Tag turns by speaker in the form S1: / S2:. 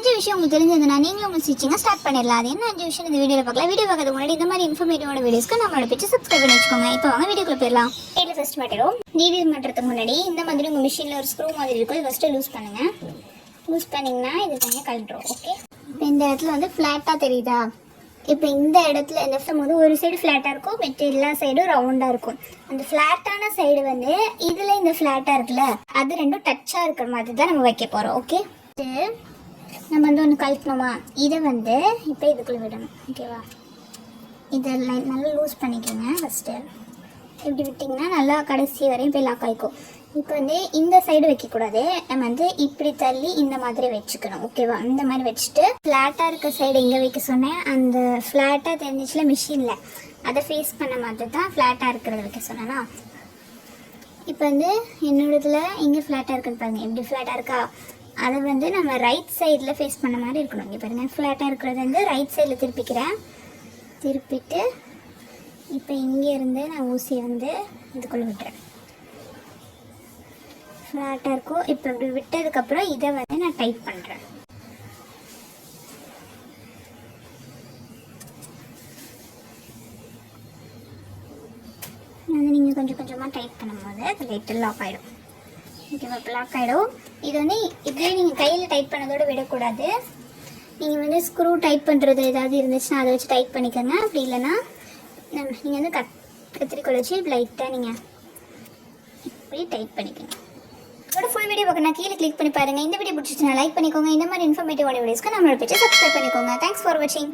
S1: 5 விஷயம் உங்களுக்கு தெரிஞ்சதுன்னா நீங்களும் உங்கள் ஸ்டிச்சிங்கை ஸ்டார்ட் பண்ணிடலாம். அது என்ன 5 விஷயம் இந்த வீடியோவில் பார்க்கலாம். வீடியோ பார்க்கறதுக்கு முன்னாடி இந்த மாதிரி இன்ஃபர்மேட்டிவான வீடியோஸ்க்கு நம்மளோட பேஜை சப்ஸ்கிரைப் பண்ணி வச்சுக்கோங்க. இப்போ வாங்க வீடியோக்குள்ள போயிடலாம். இதில் ஃபஸ்ட் மாட்டிடும். நீடில் மாட்டுறதுக்கு முன்னாடி இந்த மாதிரி உங்கள் மிஷினில் ஒரு ஸ்க்ரூ மாதிரி இருக்கும். இது ஃபஸ்ட்டு லூஸ் பண்ணுங்கள். லூஸ் பண்ணிங்கன்னா இது தனியாக கழட்டுரும். ஓகே, இப்போ இந்த இடத்துல வந்து ஃப்ளாட்டாக தெரியுதா? இப்போ இந்த இடத்துல லெஃப்ட் போது ஒரு சைடு ஃப்ளாட்டாக இருக்கும், மற்ற எல்லா சைடும் ரவுண்டாக இருக்கும். அந்த ஃப்ளாட்டான சைடு வந்து இதில் இந்த ஃப்ளாட்டாக இருக்குல்ல, அது ரெண்டும் டச்சாக இருக்கிற மாதிரி தான் நம்ம வைக்க போகிறோம். ஓகே, நம்ம வந்து ஒன்று கழட்டணுமா, இதை வந்து இப்போ இதுக்குள்ளே விடணும். ஓகேவா, இதை நல்லா லூஸ் பண்ணிக்கோங்க. ஃபஸ்ட்டு இப்படி விட்டிங்கன்னா நல்லா கடைசி வரையும் போய் லாக் ஆகிக்கும். இப்போ வந்து இந்த சைடு வைக்கக்கூடாது, நம்ம வந்து இப்படி தள்ளி இந்த மாதிரி வச்சுக்கணும். ஓகேவா, இந்த மாதிரி வச்சுட்டு ஃப்ளாட்டாக இருக்க சைடு எங்கே வைக்க சொன்னேன், அந்த ஃப்ளாட்டாக தெரிஞ்சிச்சுல மிஷினில், அதை ஃபேஸ் பண்ண மாதிரி தான் ஃப்ளாட்டாக இருக்கிறத வைக்க சொன்னேன்னா. இப்போ வந்து என்னோடதுல எங்கே ஃப்ளாட்டாக இருக்குன்னு பாருங்கள். எப்படி ஃப்ளாட்டாக இருக்கா, அதை வந்து நம்ம ரைட் சைடில் ஃபேஸ் பண்ண மாதிரி இருக்கணும். இங்கே பாருங்கள், ஃப்ளாட்டாக இருக்கிறது வந்து ரைட் சைடில் திருப்பிக்கிறேன். திருப்பிட்டு இப்போ இங்கேருந்து நான் ஊசியை வந்து இதுக்குள்ளே விட்டுறேன். ஃப்ளாட்டாக இருக்கும். இப்போ இப்படி விட்டதுக்கப்புறம் இதை வந்து நான் டைட் பண்ணுறேன். வந்து நீங்கள் கொஞ்சம் கொஞ்சமாக டைட் பண்ணும்போது அது லைட்டாக லாக் ஆகிடும். ஓகேவா, இப்போ லாக் ஆகிடும். இது வந்து இப்படியே நீங்கள் கையில் டைட் பண்ணதோடு விடக்கூடாது. நீங்கள் வந்து ஸ்க்ரூ டைட் பண்ணுறது ஏதாவது இருந்துச்சுன்னா அதை வச்சு டைட் பண்ணிக்கோங்க. அப்படி இல்லைன்னா நீங்கள் வந்து கத்திரிக்கோல் வச்சு லைட்டாக நீங்கள் இப்படி டைட் பண்ணிக்கோங்க. இதோட ஃபுல் வீடியோ பார்க்கணும் கீழே கிளிக் பண்ணி பாருங்கள். இந்த வீடியோ பிடிச்சிச்சுன்னா லைக் பண்ணிக்கோங்க. இந்த மாதிரி இன்ஃபர்மேட்டிவான வீடியோஸ்க்கு நம்மளோட பேஜை சப்ஸ்கிரைப் பண்ணிக்கோங்க. தேங்க்ஸ் ஃபார் வாட்சிங்.